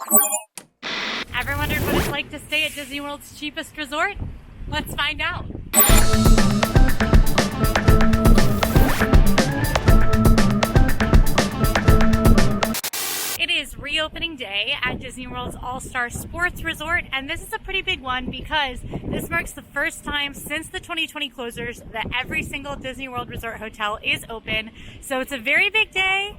Ever wondered what it's like to stay at Disney World's cheapest resort? Let's find out. It is reopening day at Disney World's All-Star Sports Resort, and this is a pretty big one because this marks the first time since the 2020 closures that every single Disney World Resort hotel is open. So it's a very big day,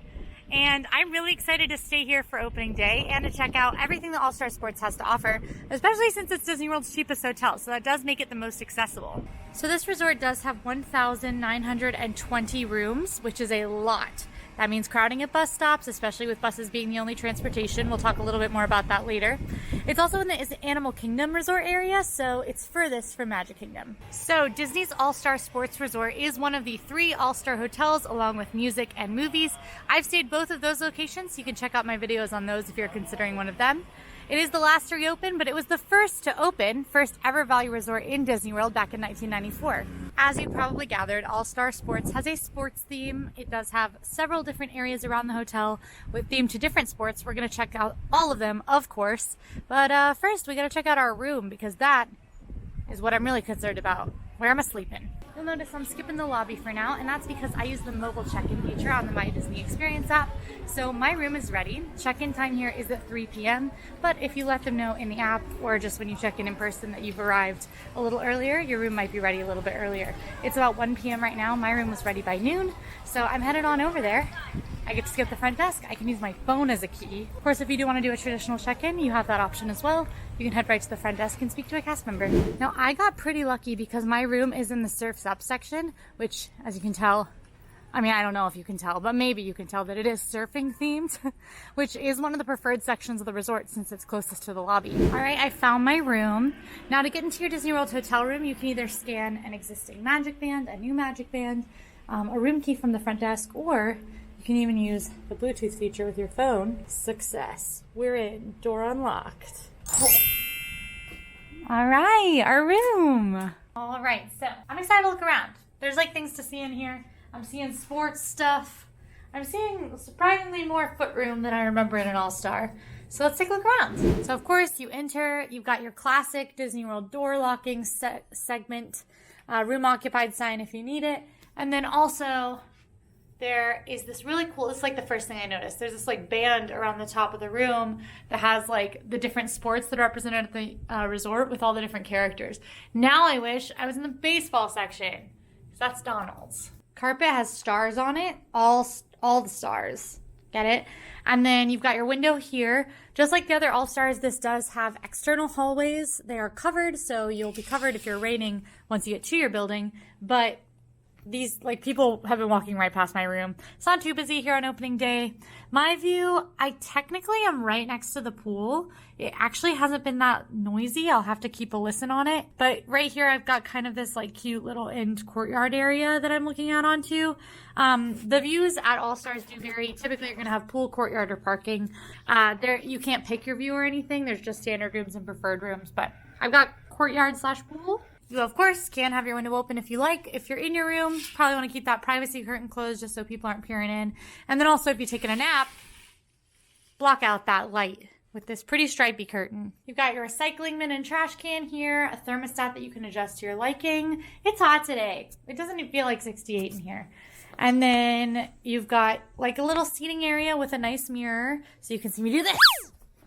and I'm really excited to stay here for opening day and to check out everything that All-Star Sports has to offer, especially since it's Disney World's cheapest hotel, so that does make it the most accessible. So this resort does have 1,920 rooms, which is a lot. That means crowding at bus stops, especially with buses being the only transportation. We'll talk a little bit more about that later. It's also in the Animal Kingdom resort area, so it's furthest from Magic Kingdom. So Disney's All-Star Sports Resort is one of the 3 All-Star hotels along with music and movies. I've stayed both of those locations, so you can check out my videos on those if you're considering one of them. It is the last to reopen, but it was the first to open, first ever value resort in Disney World back in 1994. As you probably gathered, All-Star Sports has a sports theme. It does have several different areas around the hotel with theme to different sports. We're going to check out all of them, of course. But first, we got to check out our room because that is what I'm really concerned about. Where am I sleeping? You'll notice I'm skipping the lobby for now, and that's because I use the mobile check-in feature on the My Disney Experience app. So my room is ready. Check-in time here is at 3 p.m., but if you let them know in the app or just when you check in person that you've arrived a little earlier, your room might be ready a little bit earlier. It's about 1 p.m. right now. My room was ready by noon, so I'm headed on over there. I get to skip the front desk. I can use my phone as a key. Of course, if you do want to do a traditional check-in, you have that option as well. You can head right to the front desk and speak to a cast member. Now, I got pretty lucky because my room is in the Surf's Up section, which, as you can tell, I mean, I don't know if you can tell, but maybe you can tell that it is surfing themed, which is one of the preferred sections of the resort since it's closest to the lobby. All right, I found my room. Now, to get into your Disney World hotel room, you can either scan an existing Magic Band, a new Magic Band, a room key from the front desk, or you can even use the Bluetooth feature with your phone. Success. We're in. Door unlocked. All right, our room. All right, so I'm excited to look around. There's like things to see in here. I'm seeing sports stuff. I'm seeing surprisingly more foot room than I remember in an All-Star. So let's take a look around. So of course you enter, you've got your classic Disney World door locking segment, room occupied sign if you need it. And then also there is this really cool, this is like the first thing I noticed. There's this like band around the top of the room that has like the different sports that are represented at the resort with all the different characters. Now I wish I was in the baseball section, because that's Donald's. Carpet has stars on it, all the stars. Get it? And then you've got your window here. Just like the other All-Stars, this does have external hallways. They are covered, so you'll be covered if you're raining once you get to your building. But these, like, people have been walking right past my room. It's not too busy here on opening day. My view, I technically am right next to the pool. It actually hasn't been that noisy. I'll have to keep a listen on it. But right here, I've got kind of this, like, cute little end courtyard area that I'm looking out onto. The views at All-Stars do vary. Typically, you're going to have pool, courtyard, or parking. There, you can't pick your view or anything. There's just standard rooms and preferred rooms. But I've got courtyard/pool. You, of course, can have your window open if you like. If you're in your room, probably want to keep that privacy curtain closed just so people aren't peering in. And then also, if you're taking a nap, block out that light with this pretty stripy curtain. You've got your recycling bin and trash can here, a thermostat that you can adjust to your liking. It's hot today. It doesn't even feel like 68 in here. And then you've got like a little seating area with a nice mirror so you can see me do this.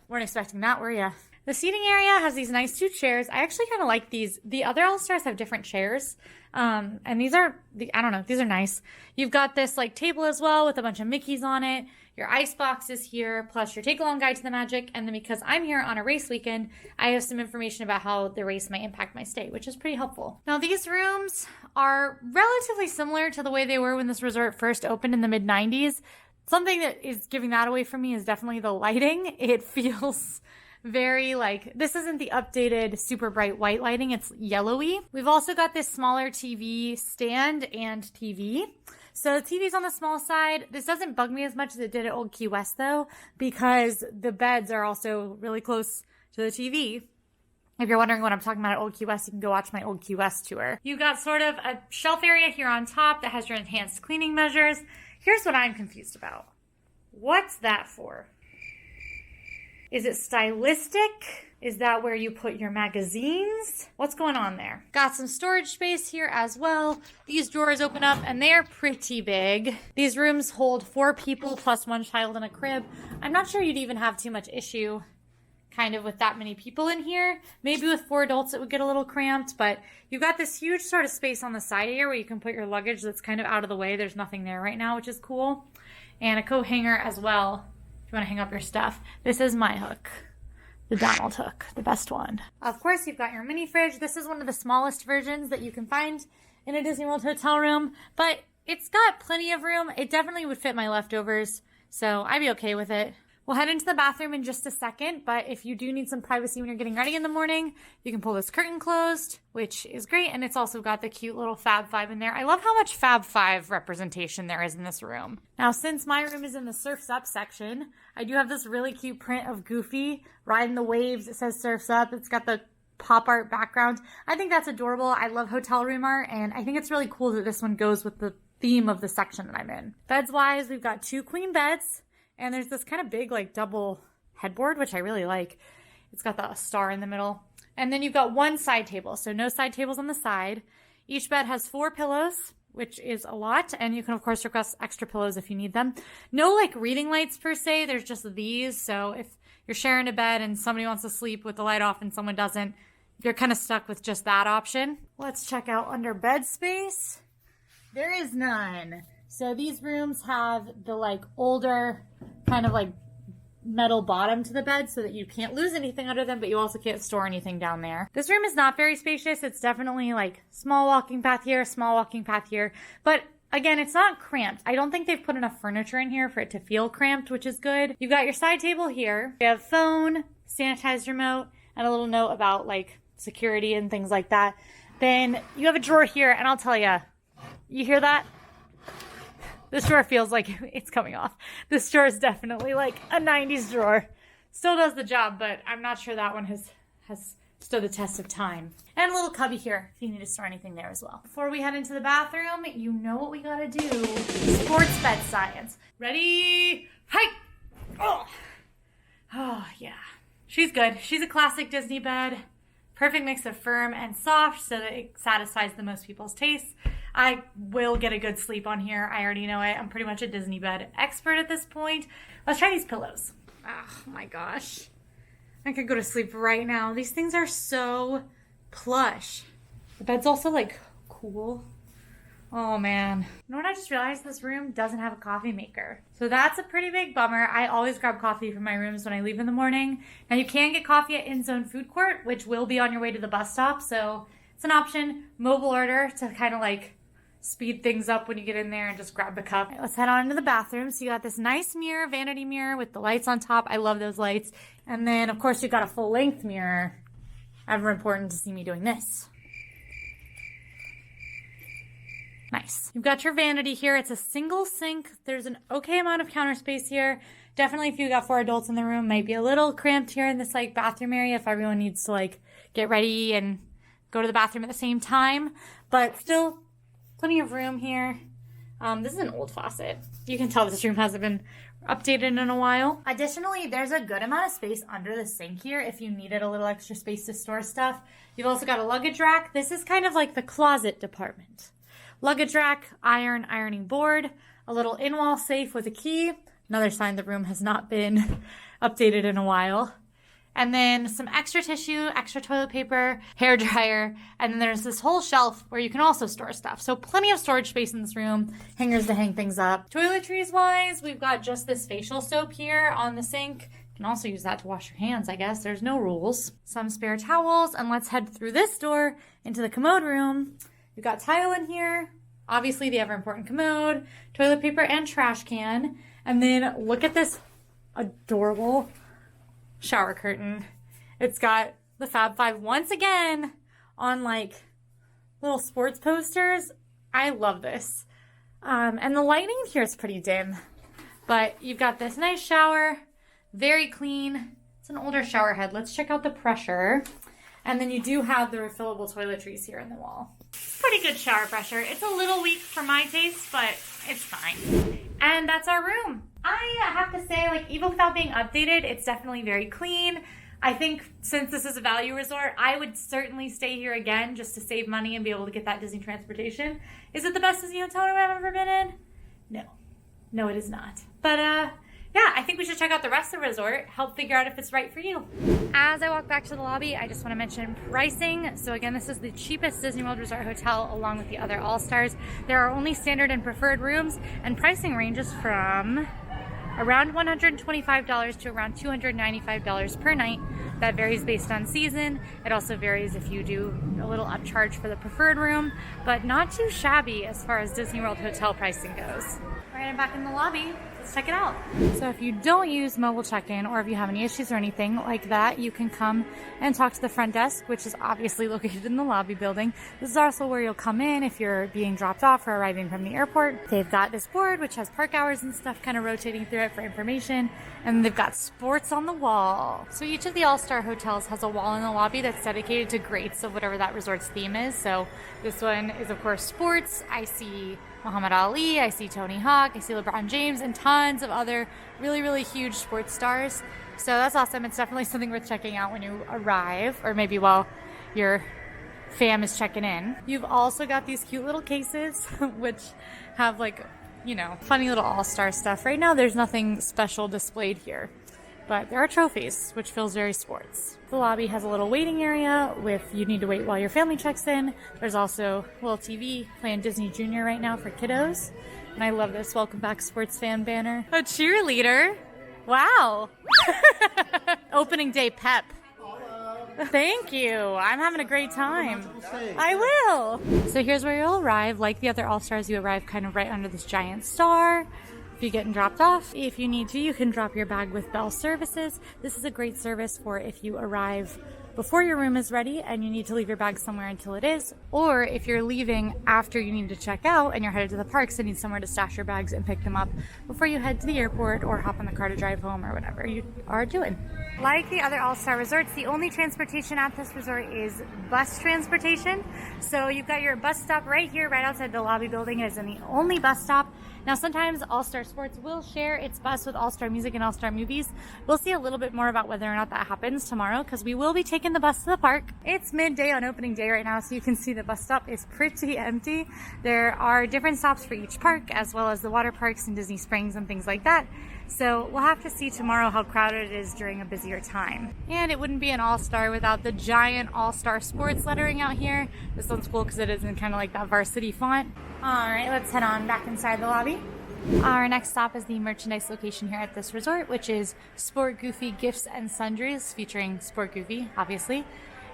Weren't expecting that, were ya? The seating area has these nice 2 chairs. I actually kind of like these. The other All-Stars have different chairs. And these are, I don't know, these are nice. You've got this like table as well with a bunch of Mickeys on it. Your ice box is here, plus your take-along guide to the Magic. And then because I'm here on a race weekend, I have some information about how the race might impact my stay, which is pretty helpful. Now, these rooms are relatively similar to the way they were when this resort first opened in the mid-90s. Something that is giving that away for me is definitely the lighting. It feels very like, this isn't the updated super bright white lighting, it's yellowy. We've also got this smaller TV stand and TV. So the TV's on the small side. This doesn't bug me as much as it did at Old Key West though, because the beds are also really close to the TV. If you're wondering what I'm talking about at Old Key West, you can go watch my Old Key West tour. You've got sort of a shelf area here on top that has your enhanced cleaning measures. Here's what I'm confused about. What's that for? Is it stylistic? Is that where you put your magazines? What's going on there? Got some storage space here as well. These drawers open up and they're pretty big. These rooms hold 4 people plus 1 child in a crib. I'm not sure you'd even have too much issue kind of with that many people in here. Maybe with 4 adults it would get a little cramped, but you've got this huge sort of space on the side here where you can put your luggage that's kind of out of the way. There's nothing there right now, which is cool. And a coat hanger as well if you want to hang up your stuff. This is my hook. The Donald hook, the best one. Of course, you've got your mini fridge. This is one of the smallest versions that you can find in a Disney World hotel room, but it's got plenty of room. It definitely would fit my leftovers, so I'd be okay with it. We'll head into the bathroom in just a second, but if you do need some privacy when you're getting ready in the morning, you can pull this curtain closed, which is great, and it's also got the cute little Fab 5 in there. I love how much Fab 5 representation there is in this room. Now, since my room is in the Surf's Up section, I do have this really cute print of Goofy riding the waves. It says Surf's Up. It's got the pop art background. I think that's adorable. I love hotel room art, and I think it's really cool that this one goes with the theme of the section that I'm in. Beds-wise, we've got 2 queen beds. And there's this kind of big, like, double headboard, which I really like. It's got the star in the middle. And then you've got 1 side table, so no side tables on the side. Each bed has 4 pillows, which is a lot. And you can, of course, request extra pillows if you need them. No, like, reading lights per se. There's just these. So if you're sharing a bed and somebody wants to sleep with the light off and someone doesn't, you're kind of stuck with just that option. Let's check out under bed space. There is none. So these rooms have the, like, older kind of like metal bottom to the bed so that you can't lose anything under them, but you also can't store anything down there. This room is not very spacious. It's definitely like small walking path here, small walking path here. But again, it's not cramped. I don't think they've put enough furniture in here for it to feel cramped, which is good. You've got your side table here. You have phone, sanitized remote, and a little note about like security and things like that. Then you have a drawer here, and I'll tell you, you hear that? This drawer feels like it's coming off. This drawer is definitely like a 90s drawer. Still does the job, but I'm not sure that one has stood the test of time. And a little cubby here if you need to store anything there as well. Before we head into the bathroom, you know what we gotta do. Sports bed science. Ready? Hi! Oh, yeah. She's good. She's a classic Disney bed. Perfect mix of firm and soft so that it satisfies the most people's tastes. I will get a good sleep on here. I already know it. I'm pretty much a Disney bed expert at this point. Let's try these pillows. Oh my gosh. I could go to sleep right now. These things are so plush. The bed's also like cool. Oh man. You know what I just realized? This room doesn't have a coffee maker. So that's a pretty big bummer. I always grab coffee from my rooms when I leave in the morning. Now you can get coffee at InZone Food Court, which will be on your way to the bus stop. So it's an option. Mobile order to kind of like speed things up when you get in there and just grab the cup. Right, let's head on into the bathroom. So you got this nice mirror, vanity mirror with the lights on top. I love those lights. And then of course you've got a full length mirror. Ever important to see me doing this. Nice. You've got your vanity here. It's a single sink. There's an okay amount of counter space here. Definitely if you got 4 adults in the room, might be a little cramped here in this like bathroom area if everyone needs to like get ready and go to the bathroom at the same time. But still, plenty of room here. This is an old faucet. You can tell this room hasn't been updated in a while. Additionally, there's a good amount of space under the sink here if you needed a little extra space to store stuff. You've also got a luggage rack. This is kind of like the closet department. Luggage rack, ironing board, a little in-wall safe with a key. Another sign the room has not been updated in a while. And then some extra tissue, extra toilet paper, hair dryer, and then there's this whole shelf where you can also store stuff. So plenty of storage space in this room, hangers to hang things up. Toiletries wise, we've got just this facial soap here on the sink. You can also use that to wash your hands, I guess. There's no rules. Some spare towels, and let's head through this door into the commode room. We've got tile in here, obviously the ever important commode, toilet paper and trash can. And then look at this adorable shower curtain. It's got the Fab 5 once again on like little sports posters. I love this. And the lighting here is pretty dim, but you've got this nice shower, very clean. It's an older shower head. Let's check out the pressure. And then you do have the refillable toiletries here in the wall. Pretty good shower pressure. It's a little weak for my taste, but it's fine. And that's our room. I have to say, like, even without being updated, it's definitely very clean. I think since this is a value resort, I would certainly stay here again just to save money and be able to get that Disney transportation. Is it the best Disney hotel room I've ever been in? No. No, it is not. But, yeah, I think we should check out the rest of the resort, help figure out if it's right for you. As I walk back to the lobby, I just want to mention pricing. So again, this is the cheapest Disney World Resort hotel along with the other All-Stars. There are only standard and preferred rooms, and pricing ranges from around $125 to around $295 per night. That varies based on season. It also varies if you do a little upcharge for the preferred room, but not too shabby as far as Disney World hotel pricing goes. All right, I'm back in the lobby. Let's check it out. So if you don't use mobile check-in, or if you have any issues or anything like that, you can come and talk to the front desk, which is obviously located in the lobby building. This is also where you'll come in if you're being dropped off or arriving from the airport. They've got this board which has park hours and stuff kind of rotating through it for information, and they've got sports on the wall. So each of the All-Star hotels has a wall in the lobby that's dedicated to greats of whatever that resort's theme is. So this one is of course sports. I see Muhammad Ali, I see Tony Hawk, I see LeBron James, and tons of other really, really huge sports stars. So that's awesome. It's definitely something worth checking out when you arrive, or maybe while your fam is checking in. You've also got these cute little cases, which have like, you know, funny little all-star stuff. Right now there's nothing special displayed here, but there are trophies, which feels very sports. The lobby has a little waiting area with you need to wait while your family checks in. There's also a little TV playing Disney Junior right now for kiddos. And I love this welcome back sports fan banner. A cheerleader. Wow. Opening day pep. Thank you. I'm having a great time. I will. So here's where you'll arrive. Like the other All-Stars, you arrive kind of right under this giant star. If you're getting dropped off, if you need to, you can drop your bag with Bell Services. This is a great service for if you arrive before your room is ready and you need to leave your bag somewhere until it is, or if you're leaving after you need to check out and you're headed to the parks and need somewhere to stash your bags and pick them up before you head to the airport or hop in the car to drive home or whatever you are doing. Like the other All-Star resorts, the only transportation at this resort is bus transportation. So you've got your bus stop right here, right outside the lobby building. It is the only bus stop. Now sometimes All-Star Sports will share its bus with All-Star Music and All-Star Movies. We'll see a little bit more about whether or not that happens tomorrow, because we will be taking the bus to the park. It's midday on opening day right now, so you can see the bus stop is pretty empty. There are different stops for each park, as well as the water parks and Disney Springs and things like that. So we'll have to see tomorrow how crowded it is during a busier time. And it wouldn't be an All-Star without the giant All-Star Sports lettering out here. This one's cool because it is in kind of like that varsity font. All right, let's head on back inside the lobby. Our next stop is the merchandise location here at this resort, which is Sport Goofy Gifts and Sundries, featuring Sport Goofy, obviously.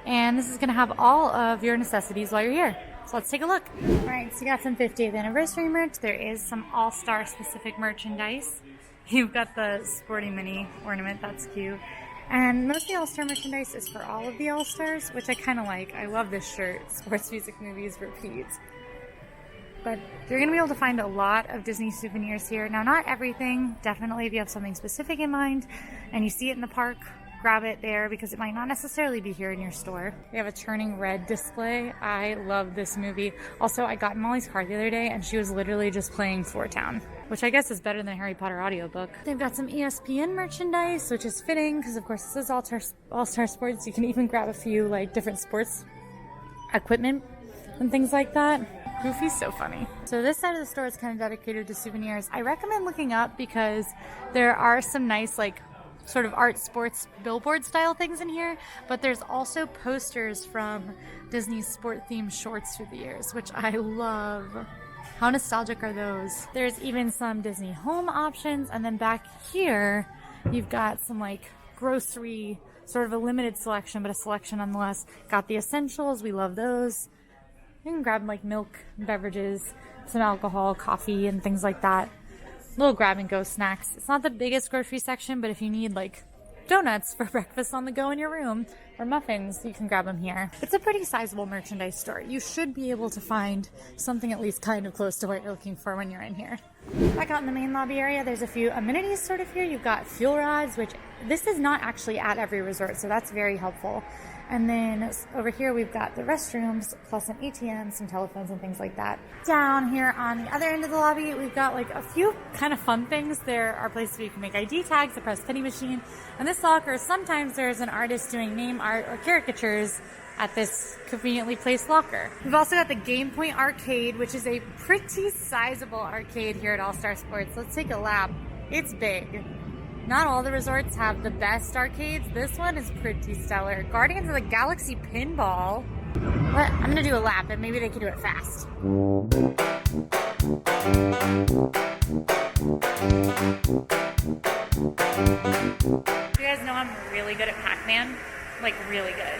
And this is going to have all of your necessities while you're here. So let's take a look. All right, so you got some 50th anniversary merch. There is some All-Star specific merchandise. You've got the sporty mini ornament, that's cute. And most of the All-Star merchandise is for all of the All-Stars, which I kind of like. I love this shirt, Sports Music Movies Repeats. But you're going to be able to find a lot of Disney souvenirs here. Now, not everything. Definitely, if you have something specific in mind and you see it in the park, grab it there because it might not necessarily be here in your store. We have a turning red display. I love this movie. Also, I got in Molly's car the other day and she was literally just playing Floor Town, which I guess is better than the Harry Potter audiobook. They've got some ESPN merchandise, which is fitting because, of course, this is All-Star Sports. You can even grab a few like different sports equipment and things like that. Goofy's so funny. So this side of the store is kind of dedicated to souvenirs. I recommend looking up because there are some nice like sort of art sports billboard style things in here, but there's also posters from Disney's sport themed shorts through the years, which I love. How nostalgic are those? There's even some Disney home options, and then back here you've got some like grocery, sort of a limited selection, but a selection nonetheless. Got the essentials, we love those. You can grab like milk, beverages, some alcohol, coffee, and things like that. Little grab and go snacks. It's not the biggest grocery section, but if you need like donuts for breakfast on the go in your room or muffins, you can grab them here. It's a pretty sizable merchandise store. You should be able to find something at least kind of close to what you're looking for when you're in here. Back out in the main lobby area, there's a few amenities sort of here. You've got fuel rods, which this is not actually at every resort, so that's very helpful. And then over here we've got the restrooms plus an ATM, some telephones and things like that. Down here on the other end of the lobby, we've got like a few kind of fun things. There are places where you can make ID tags, a press penny machine, and this locker, sometimes there's an artist doing name art or caricatures at this conveniently placed locker. We've also got the Game Point Arcade, which is a pretty sizable arcade here at All-Star Sports. Let's take a lap. It's big. Not all the resorts have the best arcades. This one is pretty stellar. Guardians of the Galaxy Pinball. What? I'm gonna do a lap and maybe they can do it fast. You guys know I'm really good at Pac-Man. Like really good.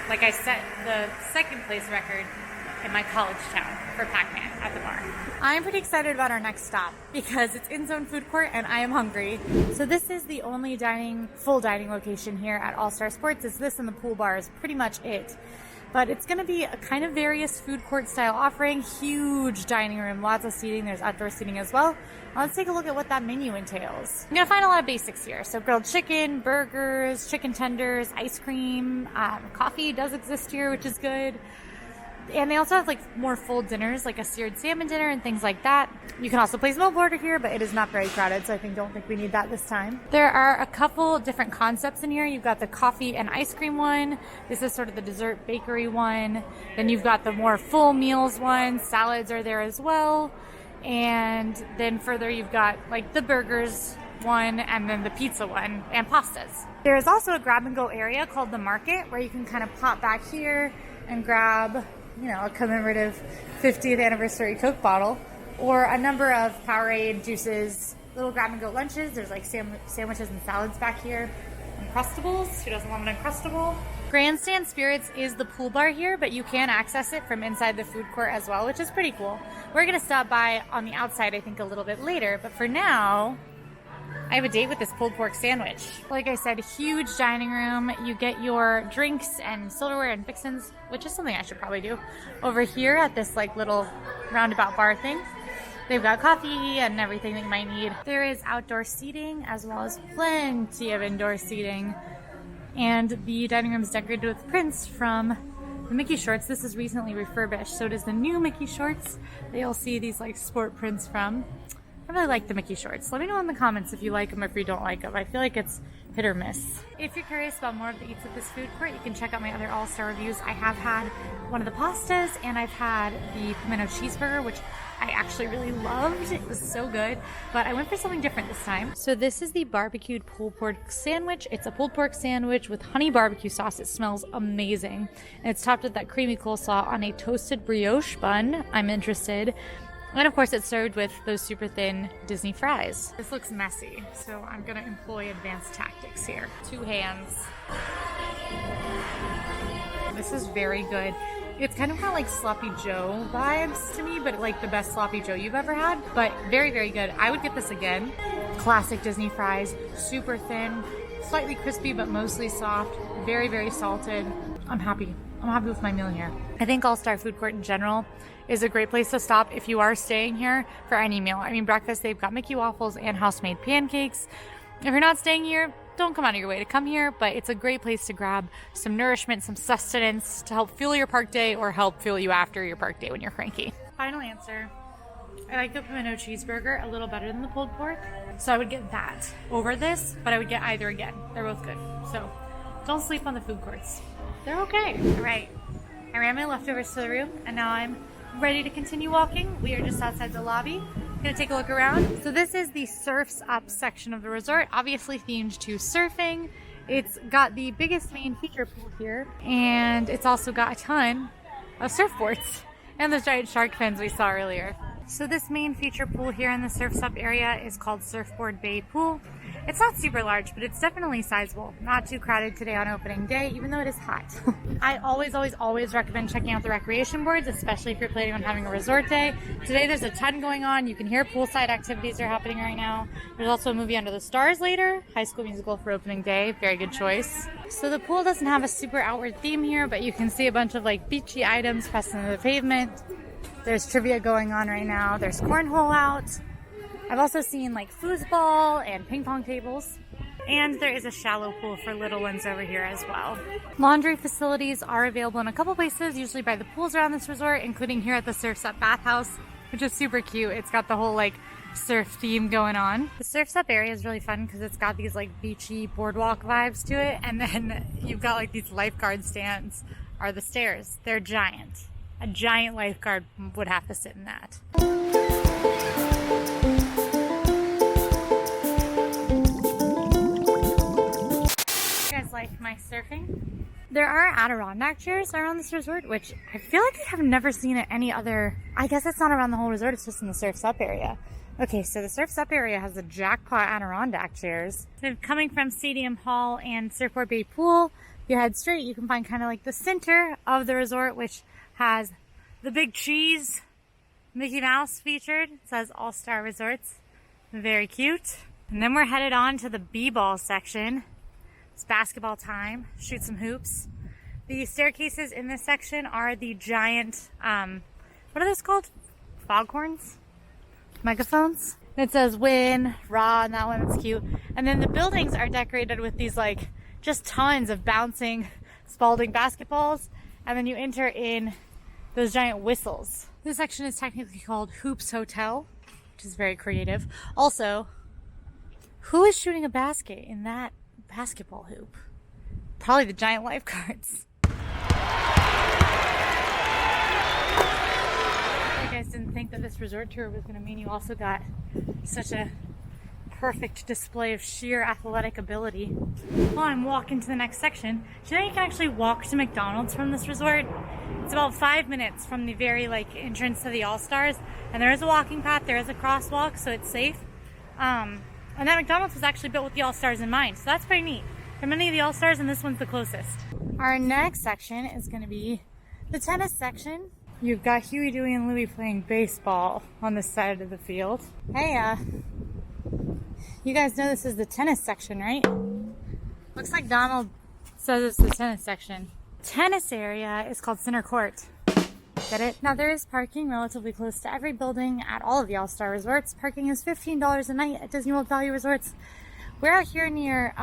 Like I set the second place record in my college town for Pac-Man at the bar. I'm pretty excited about our next stop because it's in-zone food court and I am hungry. So this is the only full dining location here at All-Star Sports. It's this and the pool bar is pretty much it. But it's gonna be a kind of various food court style offering, huge dining room, lots of seating, there's outdoor seating as well. Let's take a look at what that menu entails. You're gonna find a lot of basics here. So grilled chicken, burgers, chicken tenders, ice cream, coffee does exist here, which is good. And they also have like more full dinners, like a seared salmon dinner and things like that. You can also place a mobile order here, but it is not very crowded, so I don't think we need that this time. There are a couple different concepts in here. You've got the coffee and ice cream one. This is sort of the dessert bakery one. Then you've got the more full meals one. Salads are there as well. And then further you've got like the burgers one and then the pizza one and pastas. There is also a grab and go area called the Market where you can kind of pop back here and grab, you know, a commemorative 50th anniversary Coke bottle or a number of Powerade juices, little grab and go lunches. There's like sandwiches and salads back here. Uncrustables, who doesn't want an Uncrustable? Grandstand Spirits is the pool bar here, but you can access it from inside the food court as well, which is pretty cool. We're gonna stop by on the outside, I think, a little bit later, but for now, I have a date with this pulled pork sandwich. Like I said, huge dining room. You get your drinks and silverware and fixins, which is something I should probably do, over here at this like little roundabout bar thing. They've got coffee and everything that you might need. There is outdoor seating as well as plenty of indoor seating. And the dining room is decorated with prints from the Mickey shorts. This is recently refurbished, so it is the new Mickey shorts that you'll see these like sport prints from. I really like the Mickey shorts. Let me know in the comments if you like them or if you don't like them. I feel like it's hit or miss. If you're curious about more of the eats at this food court, you can check out my other All-Star reviews. I have had one of the pastas and I've had the pimento cheeseburger, which I actually really loved. It was so good, but I went for something different this time. So this is the barbecued pulled pork sandwich. It's a pulled pork sandwich with honey barbecue sauce. It smells amazing. And it's topped with that creamy coleslaw on a toasted brioche bun. I'm interested. And of course it's served with those super thin Disney fries. This looks messy, so I'm gonna employ advanced tactics here. 2 hands. This is very good. It's kind of got like Sloppy Joe vibes to me, but like the best Sloppy Joe you've ever had. But very, very good. I would get this again. Classic Disney fries, super thin, slightly crispy, but mostly soft, very, very salted. I'm happy. I'm happy with my meal here. I think All-Star Food Court in general is a great place to stop if you are staying here for any meal. I mean, breakfast, they've got Mickey waffles and house-made pancakes. If you're not staying here, don't come out of your way to come here, but it's a great place to grab some nourishment, some sustenance to help fuel your park day or help fuel you after your park day when you're cranky. Final answer. I like the pimento cheeseburger a little better than the pulled pork, so I would get that over this, but I would get either again. They're both good, so don't sleep on the food courts. They're okay. All right, I ran my leftovers to the room, and now I'm ready to continue walking. We are just outside the lobby. Gonna take a look around. So this is the Surfs Up section of the resort, obviously themed to surfing. It's got the biggest main feature pool here, and it's also got a ton of surfboards and those giant shark fins we saw earlier. So this main feature pool here in the Surfs Up area is called Surfboard Bay Pool. It's not super large, but it's definitely sizable. Not too crowded today on opening day, even though it is hot. I always recommend checking out the recreation boards, especially if you're planning on having a resort day. Today there's a ton going on. You can hear poolside activities are happening right now. There's also a movie Under the Stars later. High School Musical for opening day. Very good choice. So the pool doesn't have a super outward theme here, but you can see a bunch of like beachy items pressed into the pavement. There's trivia going on right now. There's cornhole out. I've also seen like foosball and ping pong tables. And there is a shallow pool for little ones over here as well. Laundry facilities are available in a couple places, usually by the pools around this resort, including here at the Surf's Up bathhouse, which is super cute. It's got the whole like surf theme going on. The Surf's Up area is really fun because it's got these like beachy boardwalk vibes to it, and then you've got like these lifeguard stands are the stairs. They're giant. A giant lifeguard would have to sit in that. You guys like my surfing? There are Adirondack chairs around this resort, which I feel like I have never seen at any other. I guess it's not around the whole resort, it's just in the Surf's Up area. Okay, so the Surf's Up area has the jackpot Adirondack chairs. So coming from Stadium Hall and Surfboard Bay Pool, you head straight, you can find kind of like the center of the resort, which has the big cheese, Mickey Mouse featured. It says All-Star Resorts. Very cute. And then we're headed on to the b-ball section. It's basketball time. Shoot some hoops. The staircases in this section are the giant, what are those called? Foghorns? Megaphones? It says win, raw, and that one, it's cute. And then the buildings are decorated with these like, just tons of bouncing Spalding basketballs. And then you enter in those giant whistles. This section is technically called Hoops Hotel, which is very creative. Also, who is shooting a basket in that basketball hoop? Probably the giant lifeguards. You guys didn't think that this resort tour was going to mean you also got such a perfect display of sheer athletic ability. While I'm walking to the next section, do you know you can actually walk to McDonald's from this resort? It's about 5 minutes from the very like entrance to the All-Stars, and there is a walking path, there is a crosswalk, so it's safe. And that McDonald's was actually built with the All-Stars in mind, so that's pretty neat. There are many of the All-Stars, and this one's the closest. Our next section is going to be the tennis section. You've got Huey, Dewey, and Louie playing baseball on this side of the field. Hey, you guys know this is the tennis section, right? Looks like Donald says it's the tennis section. Tennis area is called Center Court. Get it? Now there is parking relatively close to every building at all of the All-Star Resorts. Parking is $15 a night at Disney World Value Resorts. We're out here near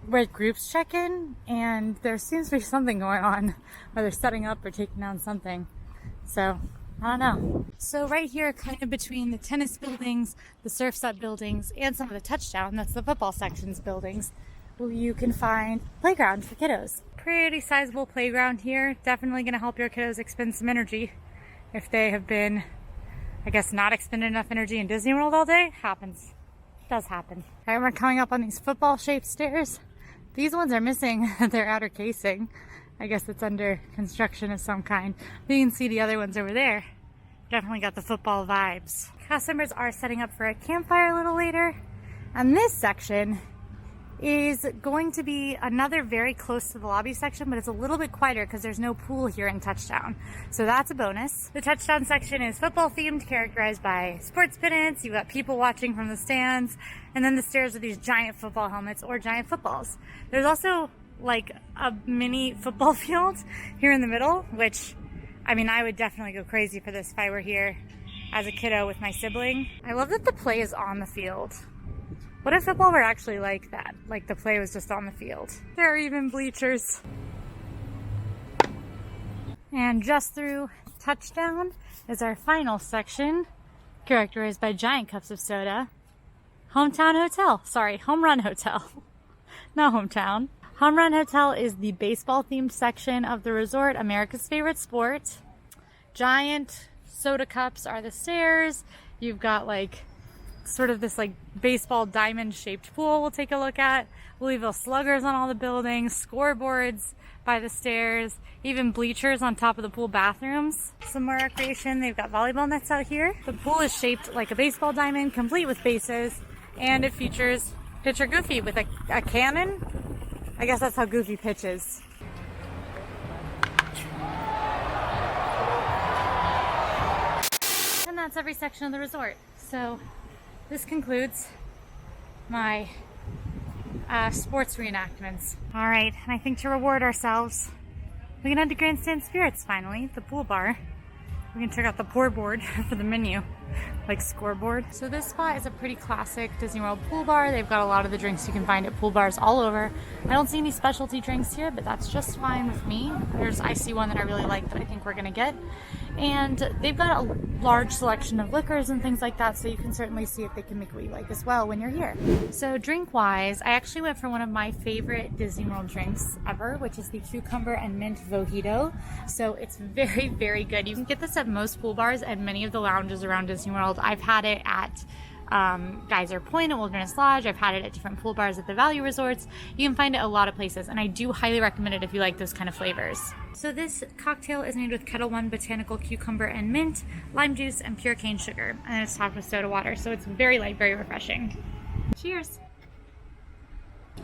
where groups check in, and there seems to be something going on, whether setting up or taking down something. So, I don't know. So right here, kind of between the tennis buildings, the Surf's Up buildings, and some of the touchdown, that's the football sections buildings, you can find playground for kiddos. Pretty sizable playground here. Definitely going to help your kiddos expend some energy if they have been, I guess, not expending enough energy in Disney World all day. Happens. Does happen. All right, we're coming up on these football-shaped stairs. These ones are missing their outer casing. I guess it's under construction of some kind. But you can see the other ones over there. Definitely got the football vibes. Cast members are setting up for a campfire a little later. And this section is going to be another very close to the lobby section, but it's a little bit quieter because there's no pool here in Touchdown. So that's a bonus. The Touchdown section is football themed, characterized by sports pennants. You've got people watching from the stands, and then the stairs are these giant football helmets or giant footballs. There's also like a mini football field here in the middle, which, I mean, I would definitely go crazy for this if I were here as a kiddo with my sibling. I love that the play is on the field. What if football were actually like that? Like the play was just on the field. There are even bleachers. And just through Touchdown is our final section, characterized by giant cups of soda. Hometown Hotel. Sorry, Home Run Hotel. Not Hometown. Home Run Hotel is the baseball-themed section of the resort, America's favorite sport. Giant soda cups are the stairs. You've got like sort of this like baseball diamond shaped pool we'll take a look at. Louisville Sluggers on all the buildings, scoreboards by the stairs, even bleachers on top of the pool bathrooms. Some more recreation. They've got volleyball nets out here. The pool is shaped like a baseball diamond, complete with bases, and it features pitcher Goofy with a cannon. I guess that's how Goofy pitches. And that's every section of the resort. So this concludes my sports reenactments. All right, and I think to reward ourselves, we can head to Grandstand Spirits finally, the pool bar. We can check out the pour board for the menu. like scoreboard. So this spot is a pretty classic Disney World pool bar. They've got a lot of the drinks you can find at pool bars all over. I don't see any specialty drinks here, but that's just fine with me. I see one that I really like that I think we're gonna get. And they've got a large selection of liquors and things like that, so you can certainly see if they can make what you like as well when you're here. So drink-wise, I actually went for one of my favorite Disney World drinks ever, which is the cucumber and mint mojito. So it's very, very good. You can get this at most pool bars and many of the lounges around Disney World. I've had it at Geyser Point at Wilderness Lodge. I've had it at different pool bars at the Value Resorts. You can find it a lot of places, and I do highly recommend it if you like those kind of flavors. So this cocktail is made with Kettle One botanical cucumber and mint, lime juice, and pure cane sugar, and it's topped with soda water, so it's very light, very refreshing. Cheers!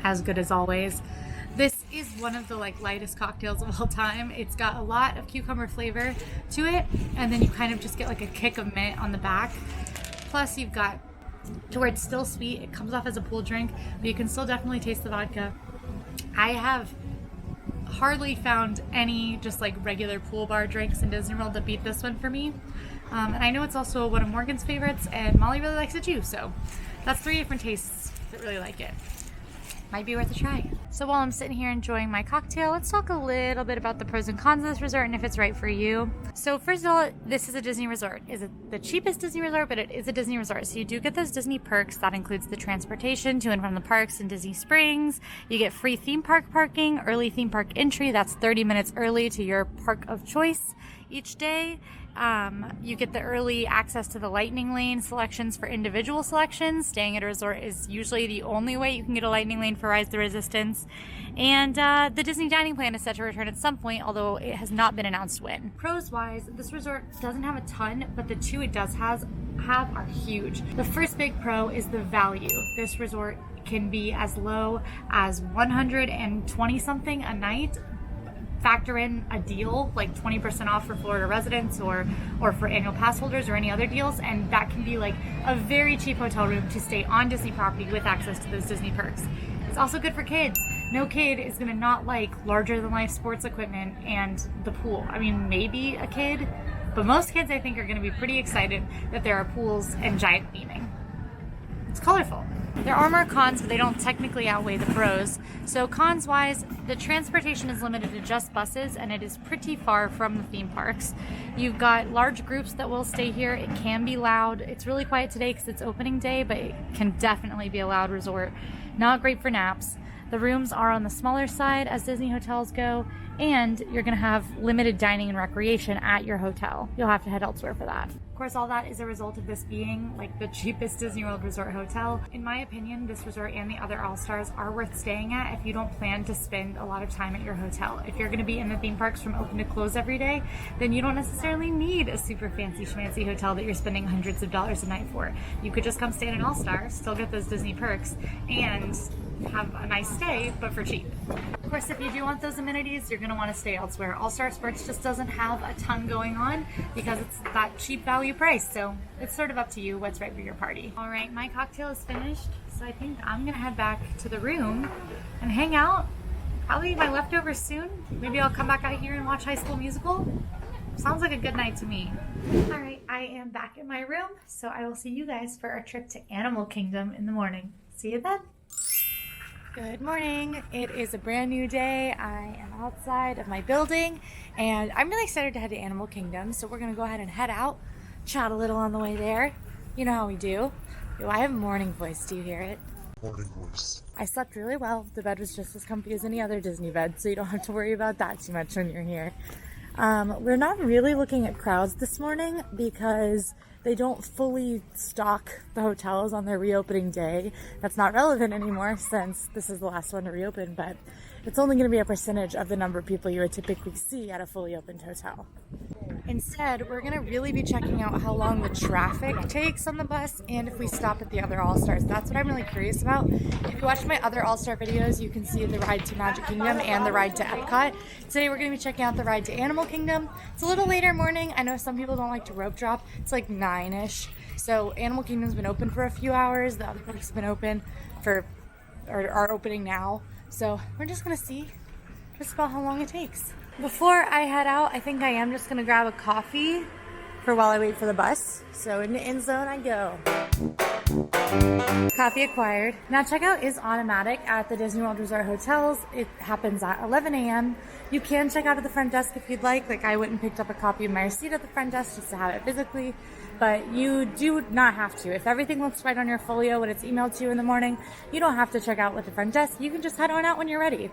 As good as always. This is one of the lightest cocktails of all time. It's got a lot of cucumber flavor to it, and then you kind of just get like a kick of mint on the back. Plus you've got to where it's still sweet. It comes off as a pool drink, but you can still definitely taste the vodka. I have hardly found any just regular pool bar drinks in Disney World that beat this one for me. And I know it's also one of Morgan's favorites, and Molly really likes it too, so that's 3 different tastes that really like it. Might be worth a try. So while I'm sitting here enjoying my cocktail, let's talk a little bit about the pros and cons of this resort and if it's right for you. So first of all, this is a Disney resort. Is it the cheapest Disney resort? But it is a Disney resort. So you do get those Disney perks. That includes the transportation to and from the parks in Disney Springs. You get free theme park parking, early theme park entry. That's 30 minutes early to your park of choice each day. You get the early access to the Lightning Lane selections for individual selections. Staying at a resort is usually the only way you can get a Lightning Lane for Rise of the Resistance. And the Disney dining plan is set to return at some point, although it has not been announced when. Pros-wise, this resort doesn't have a ton, but the 2 it does have are huge. The first big pro is the value. This resort can be as low as $120 something a night. Factor in a deal like 20% off for Florida residents or for annual pass holders or any other deals, and that can be like a very cheap hotel room to stay on Disney property with access to those Disney perks. It's also good for kids. No kid is going to not like larger than life sports equipment and the pool. I mean, maybe a kid, but most kids I think are going to be pretty excited that there are pools and giant theming. It's colorful. There are more cons, but they don't technically outweigh the pros. So cons-wise, the transportation is limited to just buses, and it is pretty far from the theme parks. You've got large groups that will stay here. It can be loud. It's really quiet today because it's opening day, but it can definitely be a loud resort. Not great for naps. The rooms are on the smaller side as Disney hotels go, and you're going to have limited dining and recreation at your hotel. You'll have to head elsewhere for that. Of course, all that is a result of this being like the cheapest Disney World resort hotel. In my opinion, this resort and the other All-Stars are worth staying at if you don't plan to spend a lot of time at your hotel. If you're going to be in the theme parks from open to close every day, then you don't necessarily need a super fancy schmancy hotel that you're spending hundreds of dollars a night for. You could just come stay at an All-Star, still get those Disney perks, and have a nice stay, but for cheap. Of course, if you do want those amenities, you're going to want to stay elsewhere. All-Star Sports just doesn't have a ton going on because it's that cheap value price, so it's sort of up to you what's right for your party. All right, my cocktail is finished, so I think I'm going to head back to the room and hang out. Probably eat my leftovers soon. Maybe I'll come back out here and watch High School Musical. Sounds like a good night to me. All right, I am back in my room, so I will see you guys for our trip to Animal Kingdom in the morning. See you then. Good morning. It is a brand new day. I am outside of my building and I'm really excited to head to Animal Kingdom. So we're going to go ahead and head out, chat a little on the way there. You know how we do. Yo, I have a morning voice. Do you hear it? Morning voice. I slept really well. The bed was just as comfy as any other Disney bed, so you don't have to worry about that too much when you're here. We're not really looking at crowds this morning because they don't fully stock the hotels on their reopening day. That's not relevant anymore since this is the last one to reopen, but it's only going to be a percentage of the number of people you would typically see at a fully opened hotel. Instead, we're going to really be checking out how long the traffic takes on the bus and if we stop at the other All-Stars. That's what I'm really curious about. If you watch my other All-Star videos, you can see the ride to Magic Kingdom and the ride to Epcot. Today we're going to be checking out the ride to Animal Kingdom. It's a little later morning. I know some people don't like to rope drop. It's like 9-ish. So Animal Kingdom's been open for a few hours. The other parks have been open or are opening now. So we're just going to see just about how long it takes. Before I head out, I think I am just going to grab a coffee for while I wait for the bus. So in the end zone I go. Coffee acquired. Now checkout is automatic at the Disney World Resort hotels. It happens at 11 a.m. You can check out at the front desk if you'd like. Like I went and picked up a copy of my receipt at the front desk just to have it physically. But you do not have to. If everything looks right on your folio when it's emailed to you in the morning, you don't have to check out with the front desk. You can just head on out when you're ready.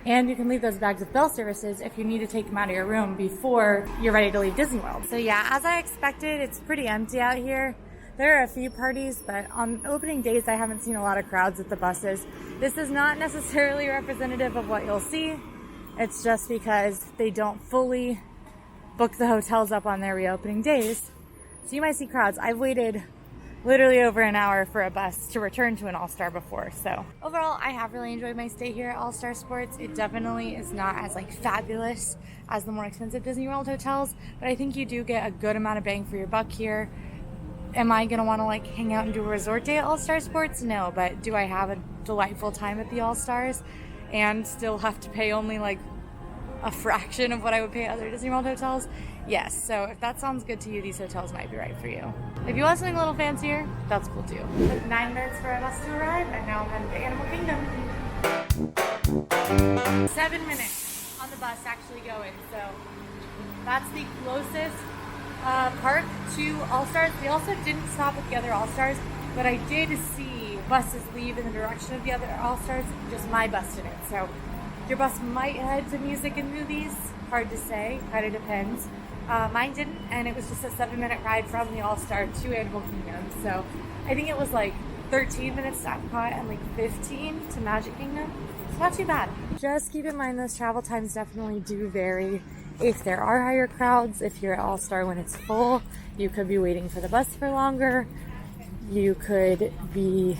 And you can leave those bags with bell services if you need to take them out of your room before you're ready to leave Disney World. So yeah, as I expected, it's pretty empty out here. There are a few parties, but on opening days, I haven't seen a lot of crowds at the buses. This is not necessarily representative of what you'll see. It's just because they don't fully book the hotels up on their reopening days. So you might see crowds. I've waited literally over an hour for a bus to return to an All-Star before. So overall, I have really enjoyed my stay here at All-Star Sports. It definitely is not as like fabulous as the more expensive Disney World hotels, but I think you do get a good amount of bang for your buck here. Am I gonna wanna like hang out and do a resort day at All-Star Sports? No, but do I have a delightful time at the All-Stars and still have to pay only like a fraction of what I would pay at other Disney World hotels? Yes, so if that sounds good to you, these hotels might be right for you. If you want something a little fancier, that's cool too. It took 9 minutes for a bus to arrive, and now I'm heading to Animal Kingdom. 7 minutes on the bus actually going, so that's the closest park to All-Stars. We also didn't stop at the other All-Stars, but I did see buses leave in the direction of the other All-Stars, just my bus didn't. So your bus might head to music and movies, hard to say, kind of depends. Mine didn't, and it was just a 7-minute ride from the All-Star to Animal Kingdom. So I think it was like 13 minutes to Epcot and like 15 to Magic Kingdom. It's not too bad. Just keep in mind those travel times definitely do vary. If there are higher crowds, if you're at All-Star when it's full, you could be waiting for the bus for longer. You could be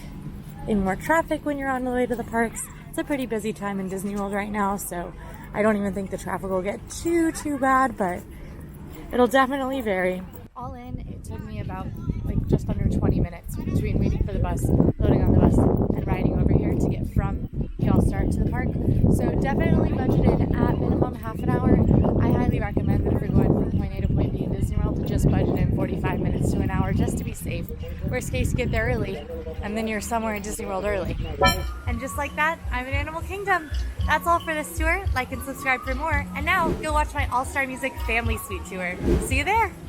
in more traffic when you're on the way to the parks. It's a pretty busy time in Disney World right now, so I don't even think the traffic will get too bad, but it'll definitely vary. All in, it took me about like just under 20 minutes between waiting for the bus, loading on the bus, and riding over here to get from the All-Star to the park. So definitely budgeted at minimum half an hour. I highly recommend that if you're going from point A to point B in Disney World to just budget in 45 minutes to an hour just to be safe. Worst case, get there early, and then you're somewhere in Disney World early. And just like that, I'm in Animal Kingdom. That's all for this tour. Like and subscribe for more. And now, go watch my All-Star Music Family Suite tour. See you there!